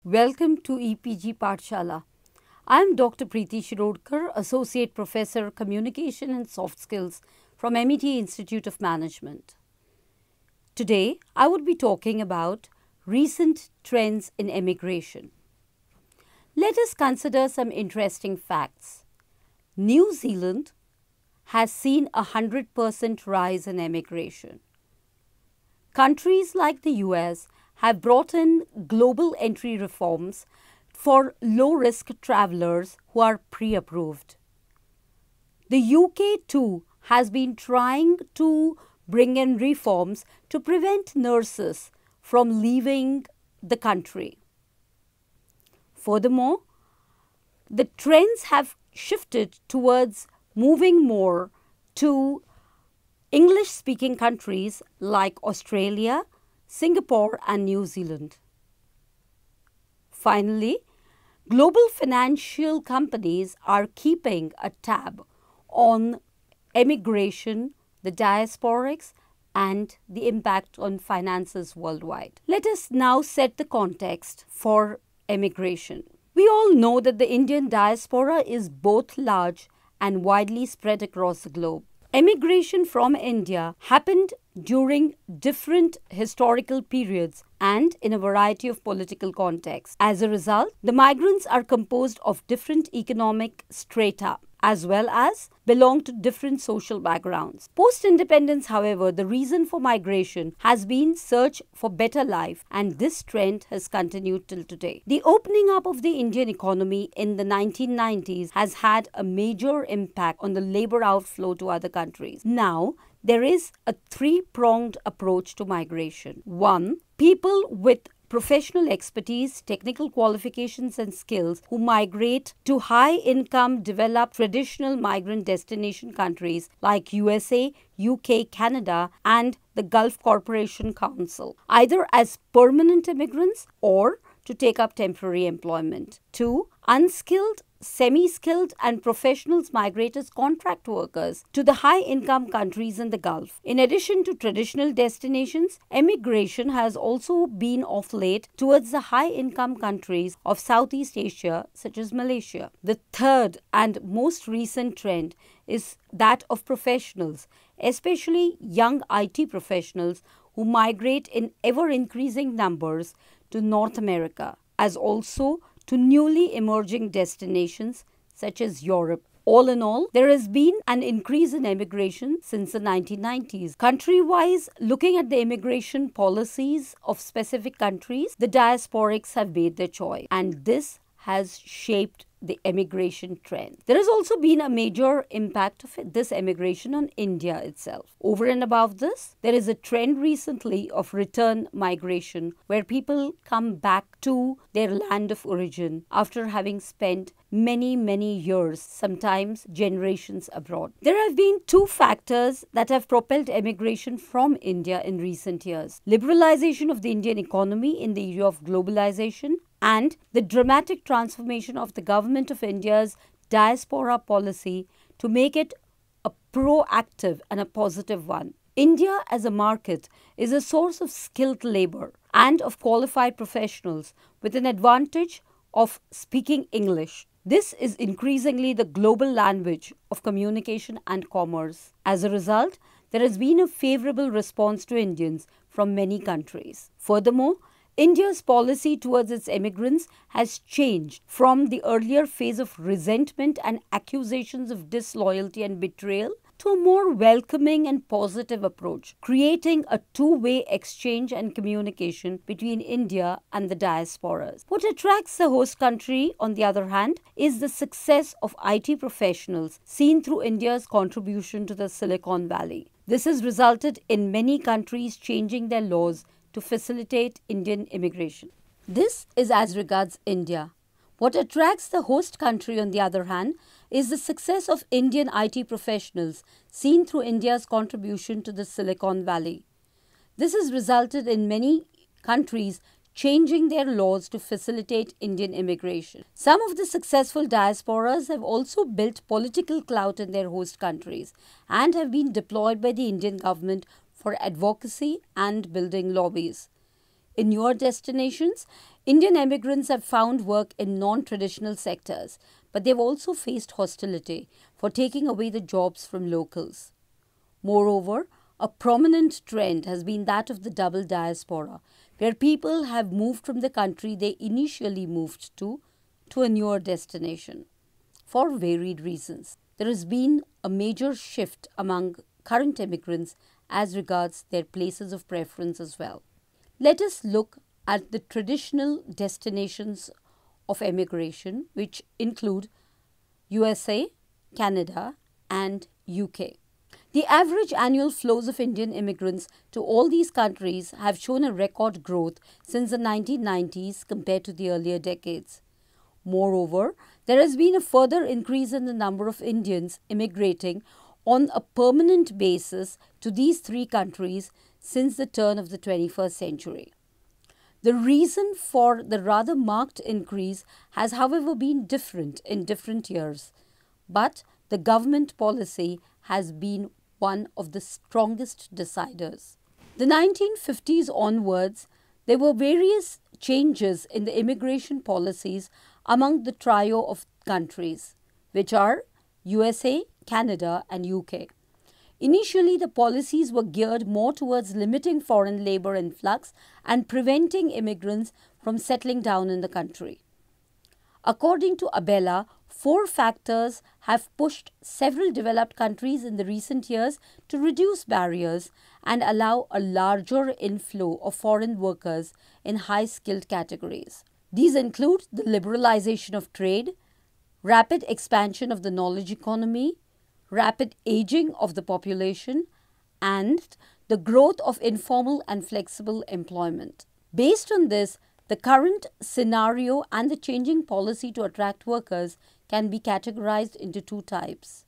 Welcome to EPG Pathshala. I am Dr. Preeti Shirodkar, Associate Professor, Communication and Soft Skills from MET Institute of Management. Today, I would be talking about recent trends in emigration. Let us consider some interesting facts. New Zealand has seen a 100% rise in emigration. Countries like the US have brought in global entry reforms for low-risk travelers who are pre-approved. The UK too has been trying to bring in reforms to prevent nurses from leaving the country. Furthermore, the trends have shifted towards moving more to English-speaking countries like Australia, Singapore and New Zealand. Finally, global financial companies are keeping a tab on emigration, the diasporics, and the impact on finances worldwide. Let us now set the context for emigration. We all know that the Indian diaspora is both large and widely spread across the globe. Emigration from India happened during different historical periods and in a variety of political contexts. As a result, the migrants are composed of different economic strata as well as belong to different social backgrounds. Post-independence, however, the reason for migration has been search for better life, and this trend has continued till today. The opening up of the Indian economy in the 1990s has had a major impact on the labor outflow to other countries. Now, there is a three-pronged approach to migration. One, people with professional expertise, technical qualifications and skills who migrate to high-income, developed, traditional migrant destination countries like USA, UK, Canada and the Gulf Cooperation Council, either as permanent immigrants or to take up temporary employment. Two, unskilled, semi-skilled and professionals migrate as contract workers to the high-income countries in the Gulf. In addition to traditional destinations, emigration has also been of late towards the high-income countries of Southeast Asia, such as Malaysia. The third and most recent trend is that of professionals, especially young IT professionals who migrate in ever-increasing numbers to North America, as also to newly emerging destinations such as Europe. All in all, there has been an increase in emigration since the 1990s. Country-wise, looking at the immigration policies of specific countries, the diasporics have made their choice, and this has shaped the emigration trend. There has also been a major impact of this emigration on India itself. Over and above this, there is a trend recently of return migration where people come back to their land of origin after having spent many years, sometimes generations abroad. There have been two factors that have propelled emigration from India in recent years: liberalization of the Indian economy in the era of globalization and the dramatic transformation of the government of India's diaspora policy to make it a proactive and a positive one. India as a market is a source of skilled labor and of qualified professionals with an advantage of speaking English. This is increasingly the global language of communication and commerce. As a result, there has been a favorable response to Indians from many countries. Furthermore, India's policy towards its immigrants has changed from the earlier phase of resentment and accusations of disloyalty and betrayal to a more welcoming and positive approach, creating a two-way exchange and communication between India and the diasporas. What attracts the host country, on the other hand, is the success of IT professionals seen through India's contribution to the Silicon Valley. This has resulted in many countries changing their laws to facilitate Indian immigration. This is as regards India. What attracts the host country, on the other hand, is the success of Indian IT professionals seen through India's contribution to the Silicon Valley. This has resulted in many countries changing their laws to facilitate Indian immigration. Some of the successful diasporas have also built political clout in their host countries and have been deployed by the Indian government for advocacy and building lobbies. In newer destinations, Indian immigrants have found work in non-traditional sectors, but they've also faced hostility for taking away the jobs from locals. Moreover, a prominent trend has been that of the double diaspora, where people have moved from the country they initially moved to a newer destination. For varied reasons, there has been a major shift among current immigrants as regards their places of preference as well. Let us look at the traditional destinations of emigration, which include USA, Canada, and UK. The average annual flows of Indian immigrants to all these countries have shown a record growth since the 1990s compared to the earlier decades. Moreover, there has been a further increase in the number of Indians immigrating on a permanent basis to these three countries since the turn of the 21st century. The reason for the rather marked increase has, however, been different in different years, but the government policy has been one of the strongest deciders. The 1950s onwards, there were various changes in the immigration policies among the trio of countries, which are USA, Canada, and UK. Initially, the policies were geared more towards limiting foreign labour influx and preventing immigrants from settling down in the country. According to Abella, 4 factors have pushed several developed countries in the recent years to reduce barriers and allow a larger inflow of foreign workers in high-skilled categories. These include the liberalization of trade, rapid expansion of the knowledge economy, rapid aging of the population, and the growth of informal and flexible employment. Based on this, the current scenario and the changing policy to attract workers can be categorized into 2 types.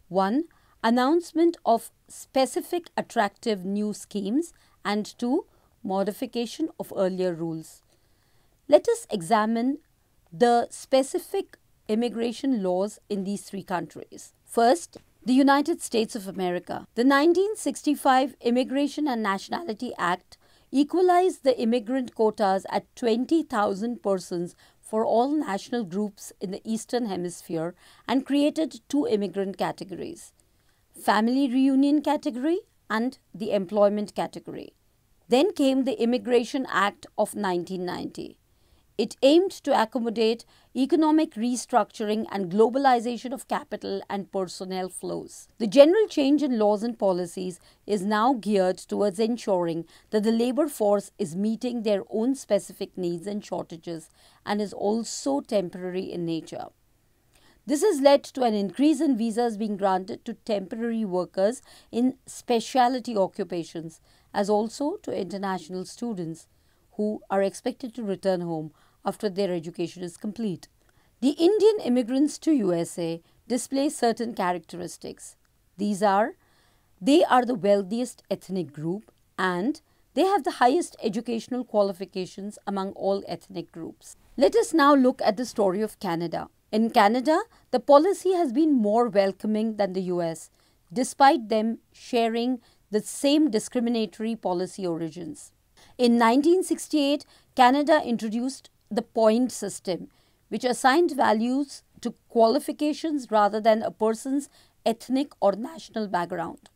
1. Announcement of specific attractive new schemes, and 2. Modification of earlier rules. Let us examine the specific immigration laws in these 3 countries. First, the United States of America. The 1965 Immigration and Nationality Act equalized the immigrant quotas at 20,000 persons for all national groups in the Eastern Hemisphere and created 2 immigrant categories: family reunion category and the employment category. Then came the Immigration Act of 1990. It aimed to accommodate economic restructuring and globalization of capital and personnel flows. The general change in laws and policies is now geared towards ensuring that the labor force is meeting their own specific needs and shortages and is also temporary in nature. This has led to an increase in visas being granted to temporary workers in specialty occupations, as also to international students who are expected to return home after their education is complete. The Indian immigrants to USA display certain characteristics. These are, they are the wealthiest ethnic group and they have the highest educational qualifications among all ethnic groups. Let us now look at the story of Canada. In Canada, the policy has been more welcoming than the US, despite them sharing the same discriminatory policy origins. In 1968, Canada introduced the point system, which assigned values to qualifications rather than a person's ethnic or national background.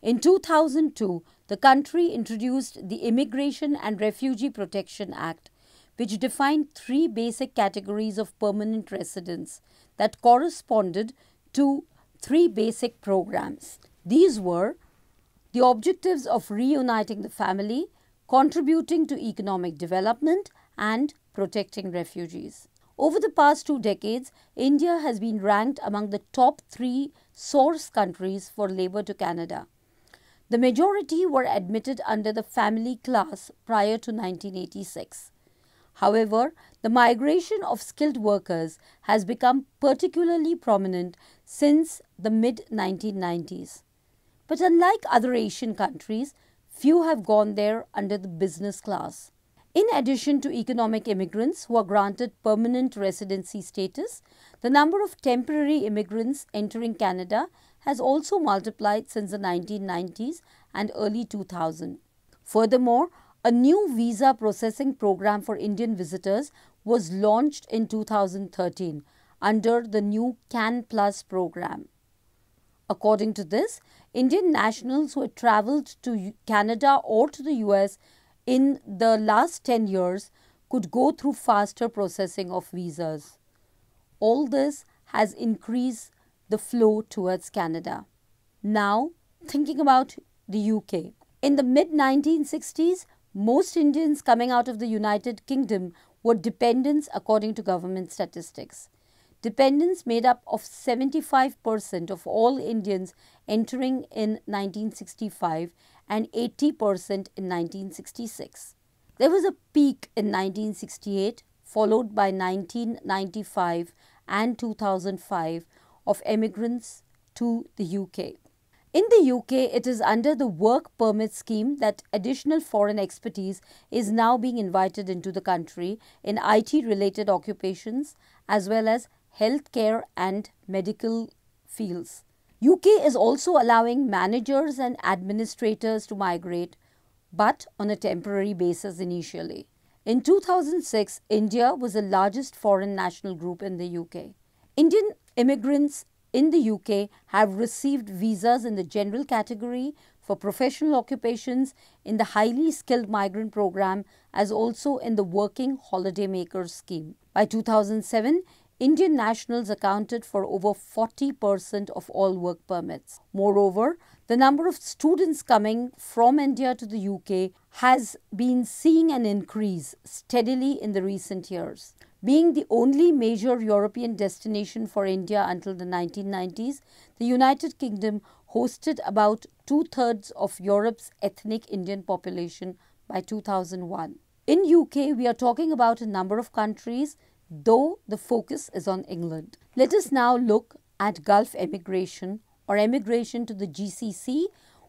In 2002, the country introduced the Immigration and Refugee Protection Act, which defined 3 basic categories of permanent residents that corresponded to 3 basic programs. These were the objectives of reuniting the family, contributing to economic development, and protecting refugees. Over the past 2 decades, India has been ranked among the top 3 source countries for labour to Canada. The majority were admitted under the family class prior to 1986. However, the migration of skilled workers has become particularly prominent since the mid-1990s. But unlike other Asian countries, few have gone there under the business class. In addition to economic immigrants who are granted permanent residency status, the number of temporary immigrants entering Canada has also multiplied since the 1990s and early 2000. Furthermore, A new visa processing program for Indian visitors was launched in 2013 under the new CAN Plus program. According to this, Indian nationals who had travelled to Canada or to the US in the last 10 years could go through faster processing of visas. All this has increased the flow towards Canada. Now, thinking about the UK. In the mid-1960s, most Indians coming out of the United Kingdom were dependents according to government statistics. Dependents made up of 75% of all Indians entering in 1965 and 80% in 1966. There was a peak in 1968, followed by 1995 and 2005 of emigrants to the UK. In the UK, it is under the work permit scheme that additional foreign expertise is now being invited into the country in IT-related occupations as well as healthcare and medical fields. UK is also allowing managers and administrators to migrate, but on a temporary basis initially. In 2006, India was the largest foreign national group in the UK. Indian immigrants in the UK have received visas in the general category for professional occupations in the highly skilled migrant program as also in the working holiday makers scheme. By 2007, Indian nationals accounted for over 40% of all work permits. Moreover, the number of students coming from India to the UK has been seeing an increase steadily in the recent years. Being the only major European destination for India until the 1990s, the United Kingdom hosted about two-thirds of Europe's ethnic Indian population by 2001. In UK, we are talking about a number of countries, though the focus is on England. Let us now look at Gulf emigration or emigration to the GCC,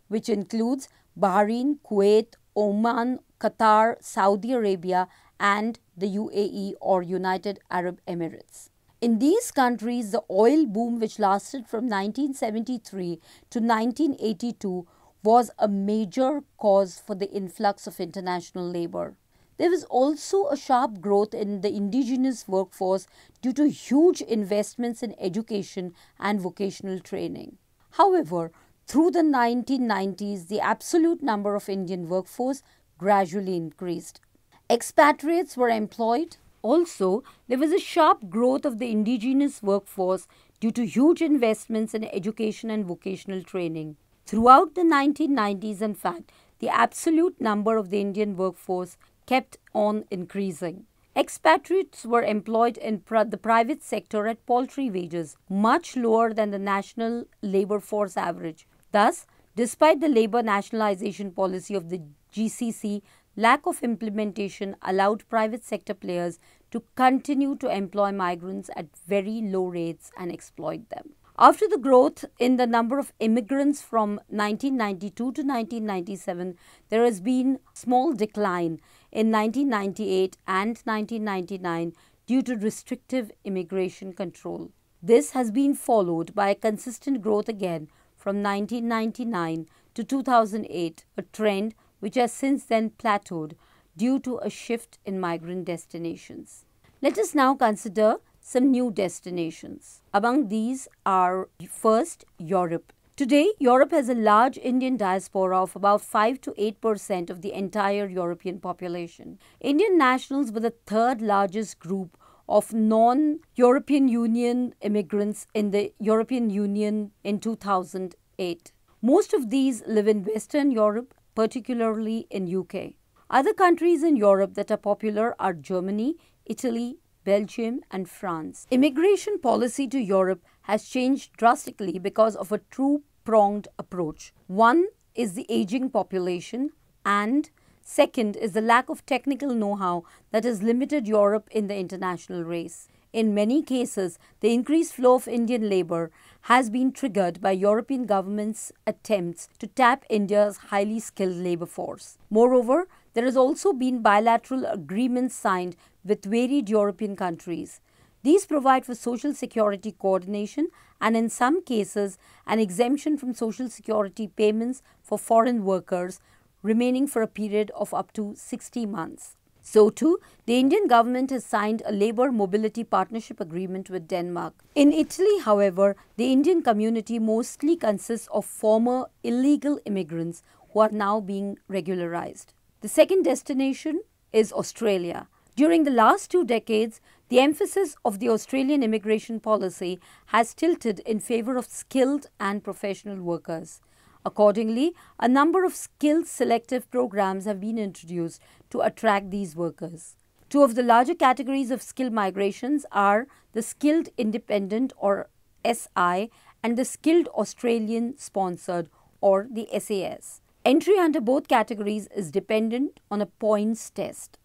which includes Bahrain, Kuwait, Oman, Qatar, Saudi Arabia, and the UAE or United Arab Emirates. In these countries, the oil boom which lasted from 1973 to 1982 was a major cause for the influx of international labour. There was also a sharp growth in the indigenous workforce due to huge investments in education and vocational training. However, through the 1990s, the absolute number of Indian workforce gradually increased. Expatriates were employed. Also, there was a sharp growth of the indigenous workforce due to huge investments in education and vocational training. Throughout the 1990s, in fact, the absolute number of the Indian workforce kept on increasing. Expatriates were employed in the private sector at paltry wages, much lower than the national labour force average. Thus, despite the labour nationalisation policy of the GCC, lack of implementation allowed private sector players to continue to employ migrants at very low rates and exploit them. After the growth in the number of immigrants from 1992 to 1997, there has been a small decline in 1998 and 1999 due to restrictive immigration control. This has been followed by a consistent growth again from 1999 to 2008, a trend which has since then plateaued due to a shift in migrant destinations. Let us now consider some new destinations. Among these are first, Europe. Today, Europe has a large Indian diaspora of about 5 to 8% of the entire European population. Indian nationals were the third largest group of non-European Union immigrants in the European Union in 2008. Most of these live in Western Europe, particularly in UK. Other countries in Europe that are popular are Germany, Italy, Belgium and France. Immigration policy to Europe has changed drastically because of a two-pronged approach. One is the aging population and second is the lack of technical know-how that has limited Europe in the international race. In many cases, the increased flow of Indian labour has been triggered by European governments' attempts to tap India's highly skilled labour force. Moreover, there has also been bilateral agreements signed with varied European countries. These provide for social security coordination and in some cases an exemption from social security payments for foreign workers, remaining for a period of up to 60 months. So too, the Indian government has signed a labour mobility partnership agreement with Denmark. In Italy, however, the Indian community mostly consists of former illegal immigrants who are now being regularized. The second destination is Australia. During the last 2 decades, the emphasis of the Australian immigration policy has tilted in favour of skilled and professional workers. Accordingly, a number of skills selective programs have been introduced to attract these workers. Two of the larger categories of skill migrations are the Skilled Independent or SI and the Skilled Australian Sponsored or the SAS. Entry under both categories is dependent on a points test.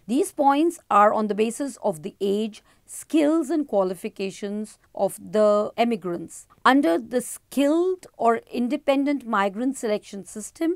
These points are on the basis of the age, skills and qualifications of the emigrants. Under the Skilled or Independent Migrant Selection System,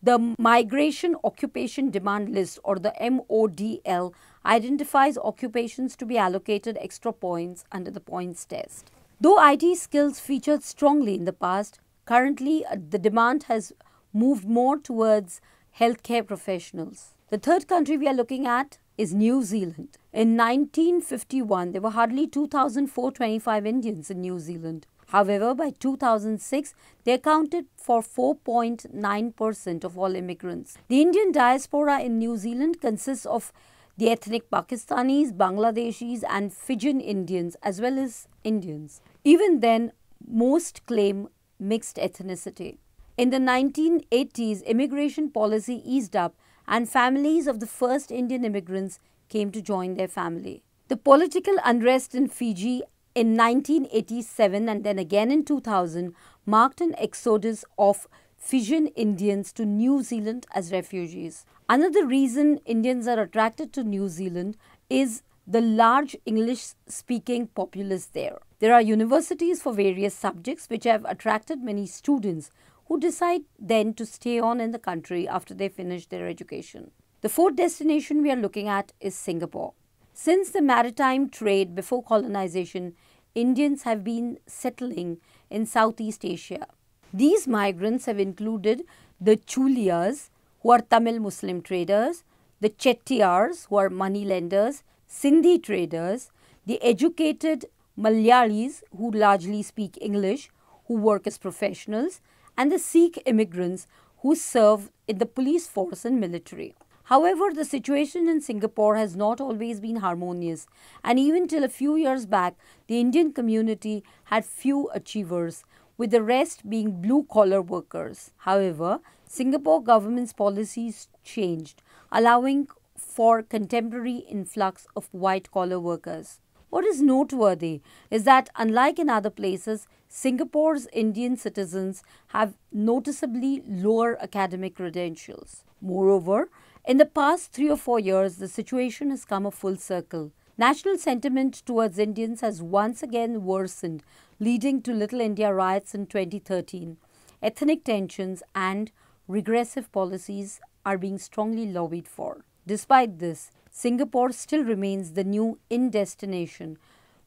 the Migration Occupation Demand List or the MODL identifies occupations to be allocated extra points under the points test. Though IT skills featured strongly in the past, currently the demand has moved more towards healthcare professionals. The third country we are looking at is New Zealand. In 1951, there were hardly 2,425 Indians in New Zealand. However, by 2006, they accounted for 4.9% of all immigrants. The Indian diaspora in New Zealand consists of the ethnic Pakistanis, Bangladeshis and Fijian Indians as well as Indians. Even then, most claim mixed ethnicity. In the 1980s, immigration policy eased up and families of the first Indian immigrants came to join their family. The political unrest in Fiji in 1987 and then again in 2000 marked an exodus of Fijian Indians to New Zealand as refugees. Another reason Indians are attracted to New Zealand is the large English-speaking populace there. There are universities for various subjects which have attracted many students who decide then to stay on in the country after they finish their education. The fourth destination we are looking at is Singapore. Since the maritime trade before colonization, Indians have been settling in Southeast Asia. These migrants have included the Chuliyas, who are Tamil Muslim traders, the Chettiars, who are money lenders, Sindhi traders, the educated Malayalis, who largely speak English, who work as professionals, and the Sikh immigrants who serve in the police force and military. However, the situation in Singapore has not always been harmonious, and even till a few years back, the Indian community had few achievers, with the rest being blue-collar workers. However, Singapore government's policies changed, allowing for contemporary influx of white-collar workers. What is noteworthy is that unlike in other places, Singapore's Indian citizens have noticeably lower academic credentials. Moreover, in the past 3 or 4 years, the situation has come a full circle. National sentiment towards Indians has once again worsened, leading to Little India riots in 2013. Ethnic tensions and regressive policies are being strongly lobbied for. Despite this, Singapore still remains the new in destination,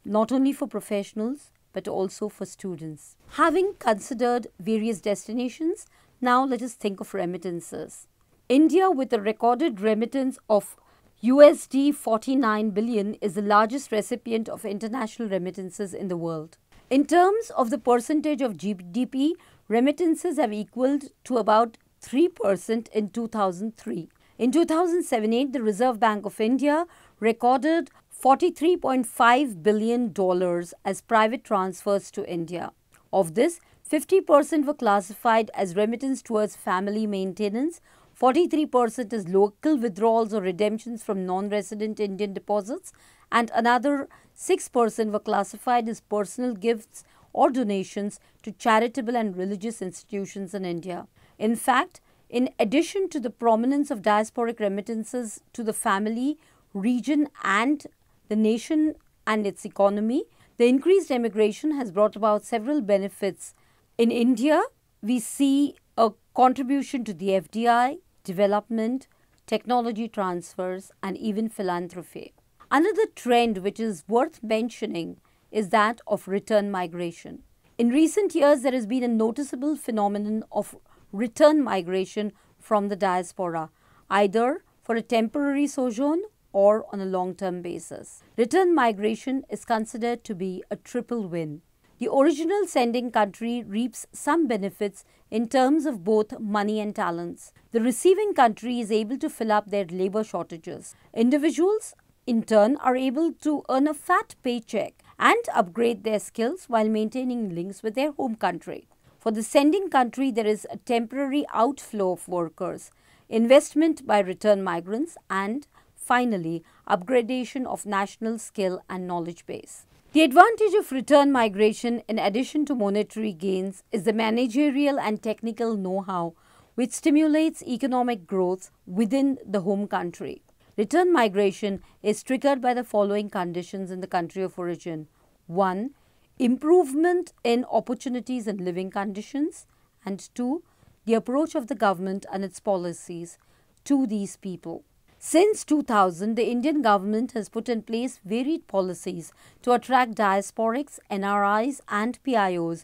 not only for professionals but also for students. Having considered various destinations, now let us think of remittances. India, with a recorded remittance of USD 49 billion, is the largest recipient of international remittances in the world. In terms of the percentage of GDP, remittances have equaled to about 3% in 2003. In 2007-8, the Reserve Bank of India recorded $43.5 billion as private transfers to India. Of this, 50% were classified as remittance towards family maintenance, 43% as local withdrawals or redemptions from non-resident Indian deposits, and another 6% were classified as personal gifts or donations to charitable and religious institutions in India. In fact, in addition to the prominence of diasporic remittances to the family, region and the nation and its economy, the increased emigration has brought about several benefits. In India, we see a contribution to the FDI, development, technology transfers, and even philanthropy. Another trend which is worth mentioning is that of return migration. In recent years, there has been a noticeable phenomenon of return migration from the diaspora, either for a temporary sojourn or on a long-term basis. Return migration is considered to be a triple win. The original sending country reaps some benefits in terms of both money and talents. The receiving country is able to fill up their labor shortages. Individuals, in turn, are able to earn a fat paycheck and upgrade their skills while maintaining links with their home country. For the sending country, there is a temporary outflow of workers, investment by return migrants, and finally, upgradation of national skill and knowledge base. The advantage of return migration, in addition to monetary gains, is the managerial and technical know-how which stimulates economic growth within the home country. Return migration is triggered by the following conditions in the country of origin. 1. Improvement in opportunities and living conditions. And 2. The approach of the government and its policies to these people. Since 2000, the Indian government has put in place varied policies to attract diasporics, NRIs and PIOs,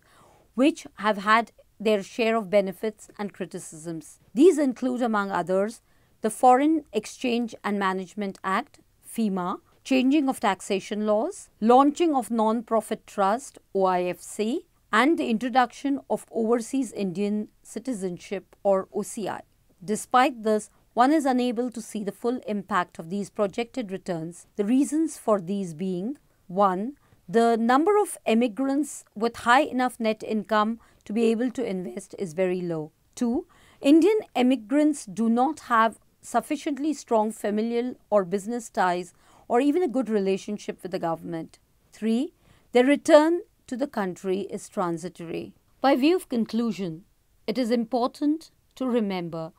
which have had their share of benefits and criticisms. These include, among others, the Foreign Exchange and Management Act, FEMA, changing of taxation laws, launching of non-profit trust, OIFC, and the introduction of Overseas Indian Citizenship, or OCI. Despite this, one is unable to see the full impact of these projected returns, the reasons for these being: 1. The number of emigrants with high enough net income to be able to invest is very low. 2. Indian emigrants do not have sufficiently strong familial or business ties or even a good relationship with the government. 3. Their return to the country is transitory. By way of conclusion, it is important to remember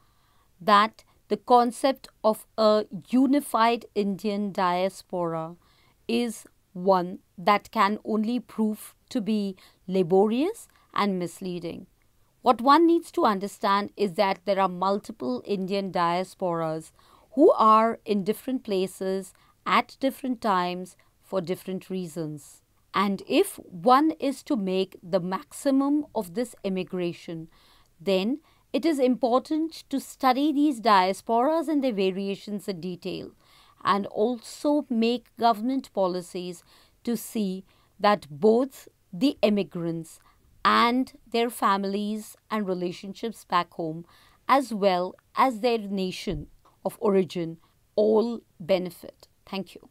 that the concept of a unified Indian diaspora is one that can only prove to be laborious and misleading. What one needs to understand is that there are multiple Indian diasporas who are in different places at different times for different reasons. And if one is to make the maximum of this immigration, then it is important to study these diasporas and their variations in detail, and also make government policies to see that both the immigrants and their families and relationships back home, as well as their nation of origin, all benefit. Thank you.